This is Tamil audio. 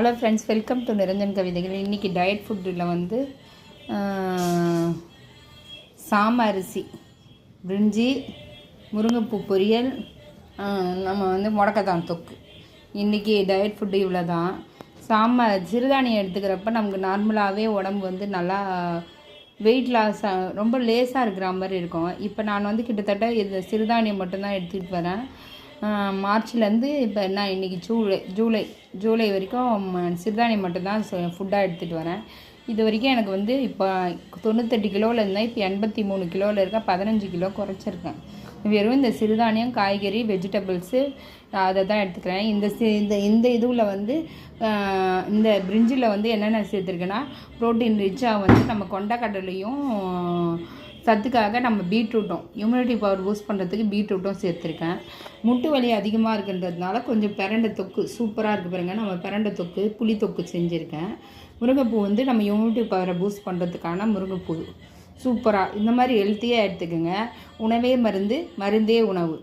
Hello friends, welcome to Niranjan கவிதைகள். இன்றைக்கி டயட் ஃபுட்டில் வந்து சாம அரிசி, பிரிஞ்சி, முருங்கைப்பூ பொரியல், நம்ம வந்து முடக்கத்தான் தொக்கு. இன்றைக்கி டயட் ஃபுட்டு இவ்வளோ தான். சிறுதானியம் எடுத்துக்கிறப்ப நமக்கு நார்மலாகவே உடம்பு வந்து நல்லா வெயிட் லாஸ், ரொம்ப லேஸாக இருக்கிற மாதிரி இருக்கும். இப்போ நான் வந்து கிட்டத்தட்ட இந்த சிறுதானியம் மட்டும்தான் எடுத்துக்கிட்டு வரேன். மார்ச்லேருந்து இப்போ என்ன இன்றைக்கி ஜூலை வரைக்கும் சிறுதானியம் மட்டும்தான் ஃபுட்டாக எடுத்துகிட்டு வரேன். இது வரைக்கும் எனக்கு வந்து இப்போ 98 கிலோவில் இருந்தேன். இப்போ 83 கிலோவில் இருக்கேன். 15 கிலோ குறைச்சிருக்கேன். வெறும் இந்த சிறுதானியம், காய்கறி, வெஜிடபிள்ஸு அதை தான் எடுத்துக்கிறேன். இந்த இதுவில் வந்து இந்த பிரிஞ்சில் வந்து என்னென்ன சேர்த்துருக்கேன்னா, ப்ரோட்டீன் ரிச்சாக வந்து நம்ம கொண்டக்கடலையும், சத்துக்காக நம்ம பீட்ரூட்டும், இம்யூனிட்டி பவர் பூஸ்ட் பண்ணுறதுக்கு பீட்ரூட்டும் சேர்த்துருக்கேன். முட்டு வலி அதிகமாக இருக்குன்றதுனால கொஞ்சம் பிரண்டை தொக்கு சூப்பராக இருக்குது பாருங்கள். நம்ம பிரண்டை தொக்கு, புளி தொக்கு செஞ்சுருக்கேன். முருங்கைப்பூ வந்து நம்ம இம்யூனிட்டி பவரை பூஸ்ட் பண்ணுறதுக்கான முருங்கைப்பூ சூப்பராக. இந்த மாதிரி ஹெல்த்தியாக எடுத்துக்கோங்க. உணவே மருந்து, மருந்தே உணவு.